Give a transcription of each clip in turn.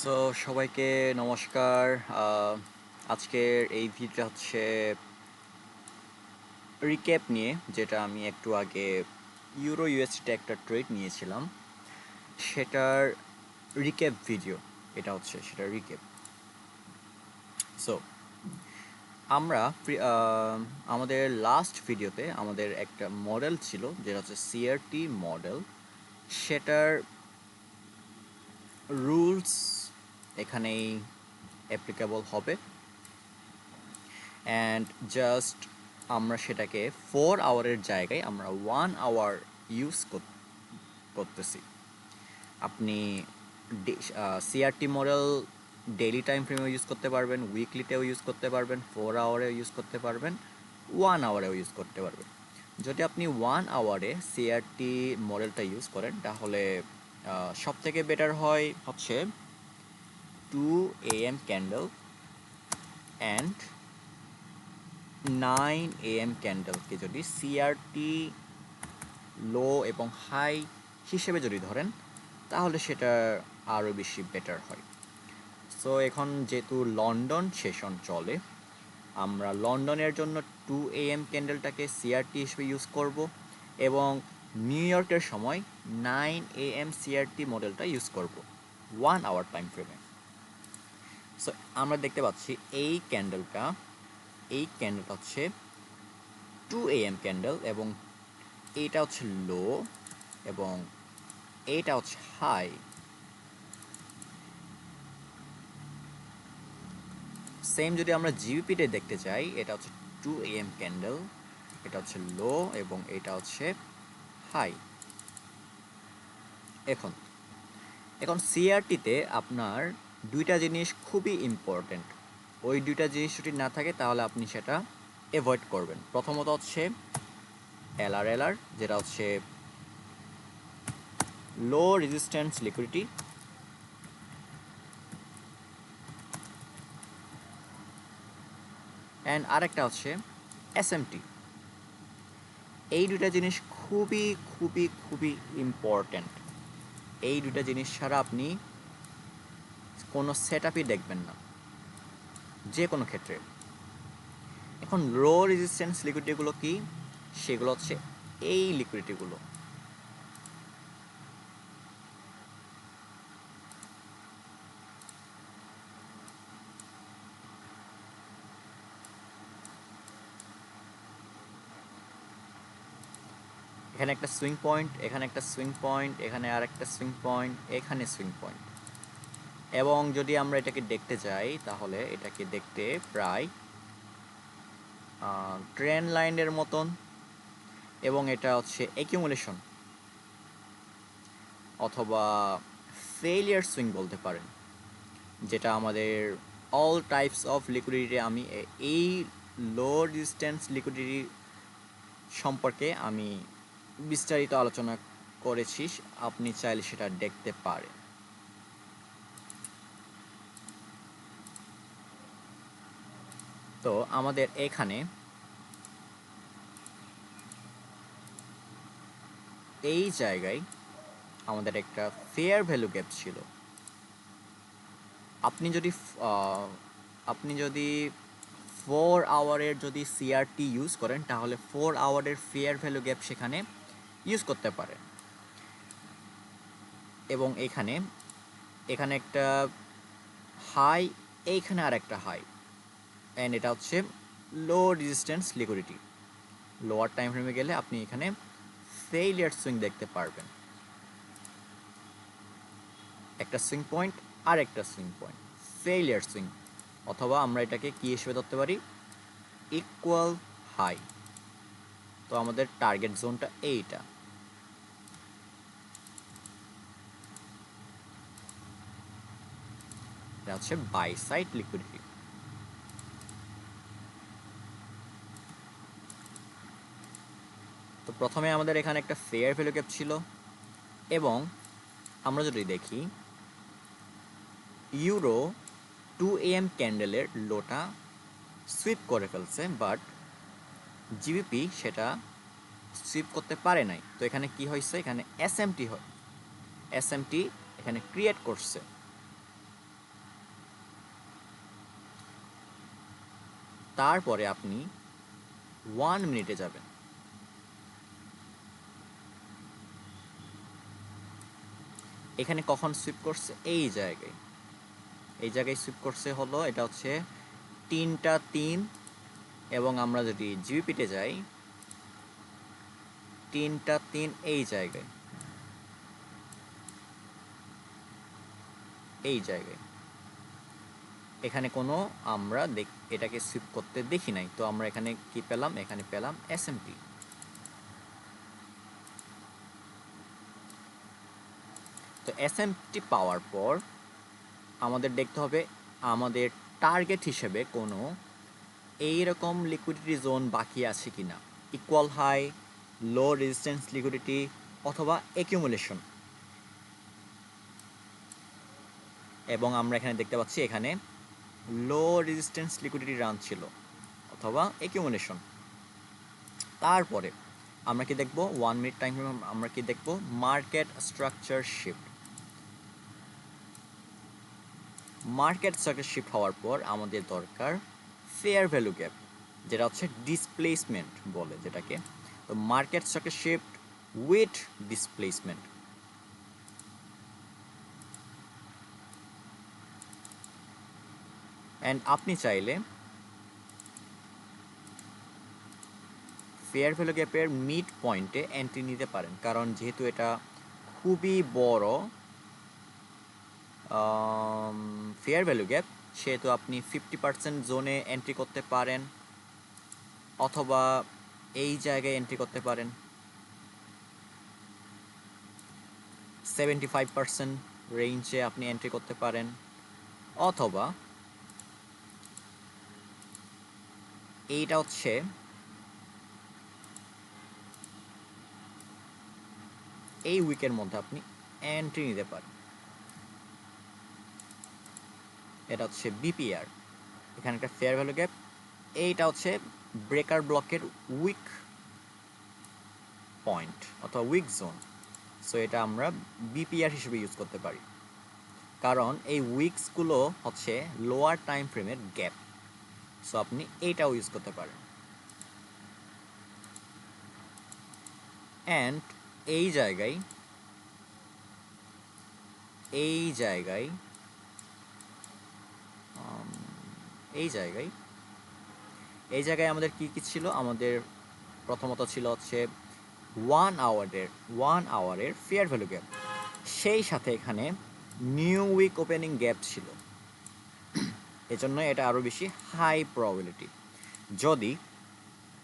So সবাইকে নমস্কার। আহ, আজকের এই ভিডিওটা হচ্ছে রিক্যাপ নিয়ে, যেটা আমি একটু আগে ইউরো ইউএসডিতে একটা ট্রেড নিয়েছিলাম, সেটার রিক্যাপ ভিডিও। এটা হচ্ছে সেটা রিক্যাপ। সো আমরা আমাদের লাস্ট ভিডিওতে আমাদের একটা মডেল ছিল, যেটা হচ্ছে সিআরটি মডেল। সেটার রুলস এখানেই অ্যাপ্লিকেবল হবে, অ্যান্ড জাস্ট আমরা সেটাকে 4 আওয়ারের জায়গায় আমরা 1 আওয়ার ইউজ করতেছি। আপনি সিআরটি মডেল ডেইলি টাইম ফ্রেমেও ইউজ করতে পারবেন, উইকলিতেও ইউজ করতে পারবেন, 4 আওয়ারেও ইউজ করতে পারবেন, 1 আওয়ারেও ইউজ করতে পারবেন। যদি আপনি 1 আওয়ারে সিআরটি মডেলটা ইউজ করেন, তাহলে সব থেকে বেটার হয় হচ্ছে 2 AM ক্যান্ডেল অ্যান্ড 9 AM ক্যান্ডেলকে যদি সিআরটি লো এবং হাই হিসেবে যদি ধরেন, তাহলে সেটা আরও বেশি বেটার হয়। সো এখন যেহেতু লন্ডন সেশন চলে, আমরা লন্ডনের জন্য 2 AM ক্যান্ডেলটাকে সিআরটি হিসেবে ইউজ করব, এবং নিউ ইয়র্কের সময় 9 AM সিআরটি মডেলটা ইউজ করব 1 আওয়ার টাইম ফ্রেমে। সো আমরা দেখতে পাচ্ছি এই ক্যান্ডেলটা হচ্ছে 2 AM ক্যান্ডেল, এবং এইটা হচ্ছে লো এবং এইটা হচ্ছে হাই। সেম যদি আমরা জিবিপিতে দেখতে চাই, এটা হচ্ছে 2 AM ক্যান্ডেল, এটা হচ্ছে লো এবং এটা হচ্ছে হাই। এখন এখন সিআরটিতে আপনার দুইটা জিনিস খুবই ইম্পর্ট্যান্ট। ওই দুইটা জিনিস যদি না থাকে, তাহলে আপনি সেটা অ্যাভয়েড করবেন। প্রথমত হচ্ছে এলআর, যেটা হচ্ছে লো রেজিস্ট্যান্স লিকুইডিটি, অ্যান্ড আরেকটা হচ্ছে এসএমটি। এই দুইটা জিনিস খুবই খুবই খুবই ইম্পর্ট্যান্ট। এই দুইটা জিনিস ছাড়া আপনি কোনো সেট আপই দেখবেন না, যে কোনো ক্ষেত্রে। এখন লো রেজিস্ট্যান্স লিকুইডিটিগুলো কি? সেগুলো হচ্ছে এই লিকুইডিটিগুলো। এখানে একটা সুইং পয়েন্ট, এখানে একটা সুইং পয়েন্ট, এখানে আর একটা সুইং পয়েন্ট, এখানে সুইং পয়েন্ট। এবং যদি আমরা এটাকে দেখতে যাই, তাহলে এটাকে দেখতে প্রায় ট্রেন লাইনের মতন, এবং এটা হচ্ছে অ্যাকিউমুলেশন অথবা ফেলিয়ার সুইং বলতে পারেন, যেটা আমাদের অল টাইপস অফ লিকুইডিটি। আমি এই লো রেজিস্ট্যান্স লিকুইডিটি সম্পর্কে আমি বিস্তারিত আলোচনা করেছি, আপনি চাইলে সেটা দেখতে পারেন। তো আমাদের এখানে এই জায়গায় আমাদের একটা ফেয়ার ভ্যালু গ্যাপ ছিল। আপনি যদি আহ, আপনি যদি 4 আওয়ারের যদি সিআরটি ইউজ করেন, তাহলে 4 আওয়ারের ফেয়ার ভ্যালু গ্যাপ সেখানে ইউজ করতে পারেন। এবং এখানে এখানে একটা হাই, এইখানে আর একটা হাই, অ্যান্ড এটা হচ্ছে লো রেজিস্ট্যান্স লিকুইডিটি। লোয়ার টাইম ফ্রেমে গেলে আপনি এখানে ফেইলিয়ার সুইং দেখতে পারবেন, একটা সুইং পয়েন্ট আর একটা সুইং পয়েন্ট, ফেইলিয়ার সুইং। অথবা আমরা এটাকে কি হিসেবে ধরতে পারি? Equal high. তো আমাদের টার্গেট জোনটা এইটা। এটা হচ্ছে বাই সাইড লিকুইডিটি। তো প্রথমে আমাদের এখানে একটা ফেয়ার ভ্যালু ক্যাপ ছিল, এবং আমরা যদি দেখি ইউরো 2 AM ক্যান্ডেলের লোটা সুইপ করে ফেলছে, বাট জিবিপি সেটা সুইপ করতে পারে নাই। তো এখানে কি হয়েছে? এখানে এসএমটি এসএমটি এখানে ক্রিয়েট করছে। তারপরে আপনি 1 মিনিটে যাবেন। এখানে কখন সুইপ করছে? এই জায়গায় সুইপ করছে হলো, এটা হচ্ছে 3টা 3, এবং আমরা যদি জিবিপিতে যাই 3টা 3 এই জায়গায় এখানে কোনো আমরা এটাকে সুইপ করতে দেখি নাই, তো আমরা এখানে কি পেলাম? এখানে পেলাম এসএমটি। তো এসএমটি পাওয়ার পর আমাদের দেখতে হবে আমাদের টার্গেট হিসেবে কোনো এইরকম লিকুইডিটি জোন বাকি আছে কিনা, ইকুয়াল হাই, লো রেজিস্ট্যান্স লিকুইডিটি, অথবা অ্যাকিউমুলেশন। এবং আমরা এখানে দেখতে পাচ্ছি এখানে লো রেজিস্ট্যান্স লিকুইডিটি রান ছিল অথবা অ্যাকিউমুলেশন। তারপরে আমরা কি দেখব? 1 মিনিট টাইম ফ্রেম আমরা কি দেখব? Market structure shift. Market structure shift হওয়ার পর আমাদের দরকার ফেয়ার ভ্যালু গ্যাপ, যেটা হচ্ছে ডিসপ্লেসমেন্ট বলে যেটাকে। তো market structure shift with displacement. And আপনি চাইলে ফেয়ার ভ্যালু গ্যাপের মিড পয়েন্টে এন্ট্রি নিতে পারেন, কারণ যেহেতু এটা খুবই বড় ফেয়ার ভ্যালু গ্যাপ, সেহেতু আপনি 50% জোনে এন্ট্রি করতে পারেন, অথবা এই জায়গায় এন্ট্রি করতে পারেন, 75% রেঞ্জে আপনি এন্ট্রি করতে পারেন, অথবা এইটা হচ্ছে এই উইকের মধ্যে আপনি এন্ট্রি নিতে পারেন। এটা হচ্ছে বিপিআর, এখানে একটা ফেয়ার ভ্যালু গ্যাপ। এইটা হচ্ছে ব্রেকার ব্লকের উইক পয়েন্ট অথবা উইক জোন। সো এটা আমরা বিপিআর হিসেবে ইউজ করতে পারি, কারণ এই উইকসগুলো হচ্ছে লোয়ার টাইম ফ্রেমের গ্যাপ। সো আপনি এইটাও ইউজ করতে পারেন। অ্যান্ড এই জায়গায় এই জায়গায় উম, এই জায়গায় এই জায়গায় আমাদের কি কি ছিল? আমাদের প্রথমত ছিল হচ্ছে 1 আওয়ারের ফেয়ার ভ্যালু গ্যাপ, সেই সাথে এখানে নিউ উইক ওপেনিং গ্যাপ ছিল। এজন্য এটা আরও বেশি হাই প্রবাবিলিটি। যদি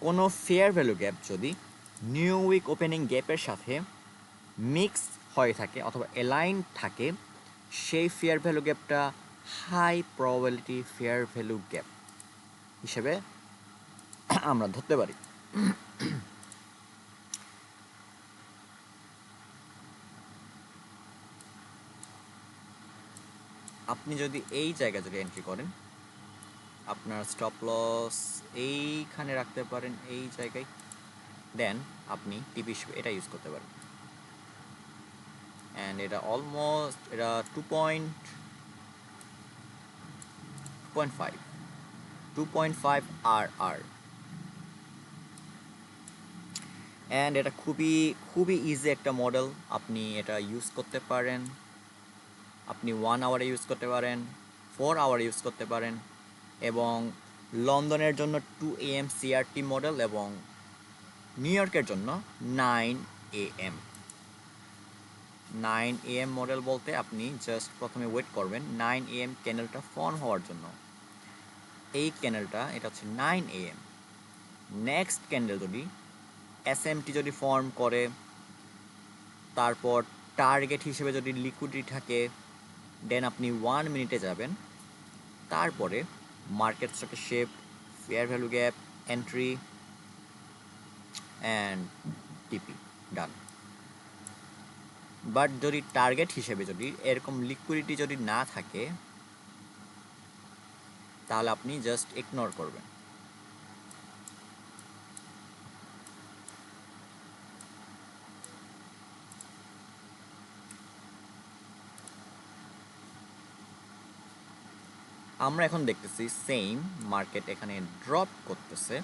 কোনো ফেয়ার ভ্যালু গ্যাপ যদি নিউ উইক ওপেনিং গ্যাপের সাথে মিক্স হয়ে থাকে অথবা অ্যালাইন থাকে, সেই ফেয়ার ভ্যালু গ্যাপটা high probability fair value gap হিসেবে আমরা ধরতে পারি। আপনি যদি এই জায়গায় যদি এন্ট্রি করেন, আপনার স্টপ লস এইখানে রাখতে পারেন, এই জায়গায়, দেন আপনি টিপি হিসেবে এটা ইউজ করতে পারেন। অ্যান্ড এটা অলমোস্ট এটা 2.5 আর অ্যান্ড এটা খুবই খুবই ইজি একটা মডেল। আপনি এটা ইউজ করতে পারেন। আপনি 1 আওয়ারে ইউজ করতে পারেন, 4 আওয়ারে ইউজ করতে পারেন, এবং লন্ডনের জন্য 2 AM CRT মডেল, এবং নিউ ইয়র্কের জন্য 9 AM। 9 AM মডেল বলতে আপনি জাস্ট প্রথমে ওয়েট করবেন 9 AM ক্যানেলটা ফর্ম হওয়ার জন্য। এই ক্যানেলটা এটা হচ্ছে 9 AM। নেক্সট ক্যান্ডেল যদি এসএমটি যদি ফর্ম করে, তারপর টার্গেট হিসেবে যদি লিকুইডিটি থাকে, দেন আপনি 1 মিনিটে যাবেন। তারপরে মার্কেট স্টকে shift, fair value gap, entry, and টিপি, ডান। বাট যদি টার্গেট হিসেবে যদি এরকম লিকুইডিটি যদি না থাকে, তাহলে আপনি জাস্ট ইগনোর করবেন। আমরা এখন দেখতেছি সেম মার্কেট এখানে ড্রপ করতেছে।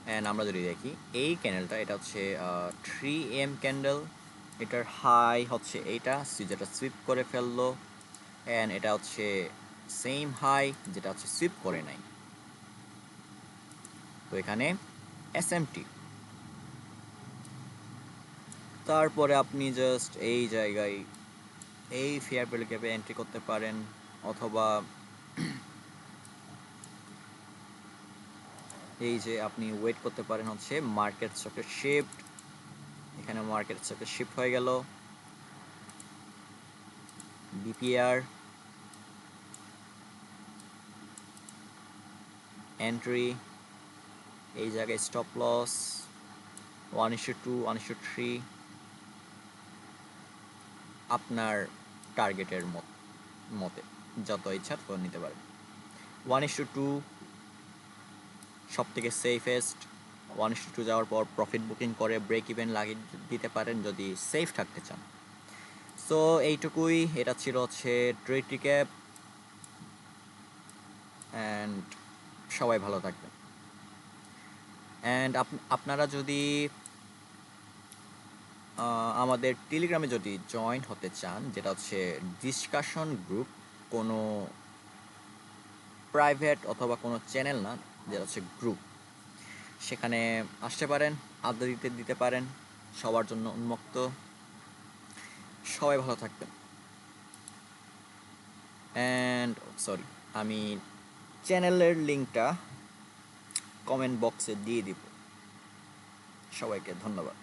অ্যান্ড আমরা যদি দেখি এই ক্যান্ডেলটা, এটা হচ্ছে 3 AM ক্যান্ডেল, এটার হাই হচ্ছে এইটা যেটা সুইপ করে ফেললো, অ্যান্ড এটা হচ্ছে সেম হাই যেটা হচ্ছে সুইপ করে নাই। তো এখানে এসএমটি, তারপরে আপনি জাস্ট এই জায়গায় এই ফেয়ার ভ্যালু গ্যাপে এন্ট্রি করতে পারেন, অথবা এই যে আপনি ওয়েট করতে পারেন হচ্ছে মার্কেট স্টকের শিফট। এখানে মার্কেট স্টকের শিফট হয়ে গেল, বিপিআর এন্ট্রি, এই জায়গায় স্টপ লস 1:2 1:3, আপনার টার্গেটের মতে যত ইচ্ছা তত নিতে পারেন। 1:2 সব থেকে সেফেস্ট। 1:2 যাওয়ার পর প্রফিট বুকিং করে ব্রেক ইভেন লাগিয়ে দিতে পারেন যদি সেফ থাকতে চান। সো এইটুকুই, এটা ছিল হচ্ছে ট্রেড রিক্যাপ, অ্যান্ড সবাই ভালো থাকবেন। অ্যান্ড আপনারা যদি আমাদের টেলিগ্রামে যদি জয়েন হতে চান, যেটা হচ্ছে ডিসকাশন গ্রুপ, কোনো প্রাইভেট অথবা কোনো চ্যানেল না, যেটা হচ্ছে গ্রুপ, সেখানে আসতে পারেন, আড্ডা দিতে পারেন, সবার জন্য উন্মুক্ত। সবাই ভালো থাকবেন। অ্যান্ড সরি, আমি চ্যানেলের লিঙ্কটা কমেন্ট বক্সে দিয়ে দিব। সবাইকে ধন্যবাদ।